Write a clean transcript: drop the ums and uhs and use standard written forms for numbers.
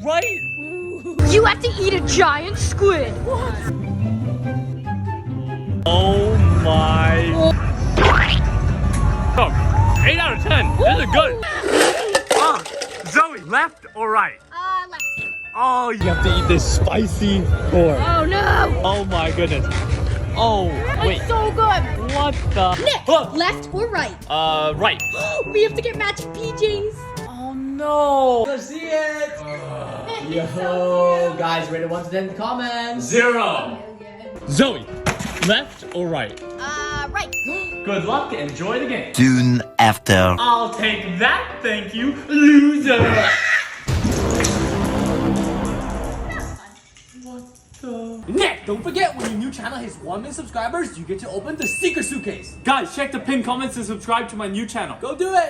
right? You have to eat a giant squid. Oh my. Oh, 8 out of 10. This is good. Zoe, left or right? Left. Oh, you have to eat this spicy corn. Oh no! Oh my goodness. Oh, wait. It's so good. What the? Nick, left or right? Right. We have to get matched PJs. Oh no. Let's see it. Yo, guys, rate it 1 to 10 in the comments. 0. Zoe, left or right? Right. Good luck. Enjoy the game. Soon after. I'll take that. Thank you, loser. Nick, don't forget, when your new channel hits 1 million subscribers, you get to open the secret suitcase. Guys, check the pinned comments and subscribe to my new channel. Go do it.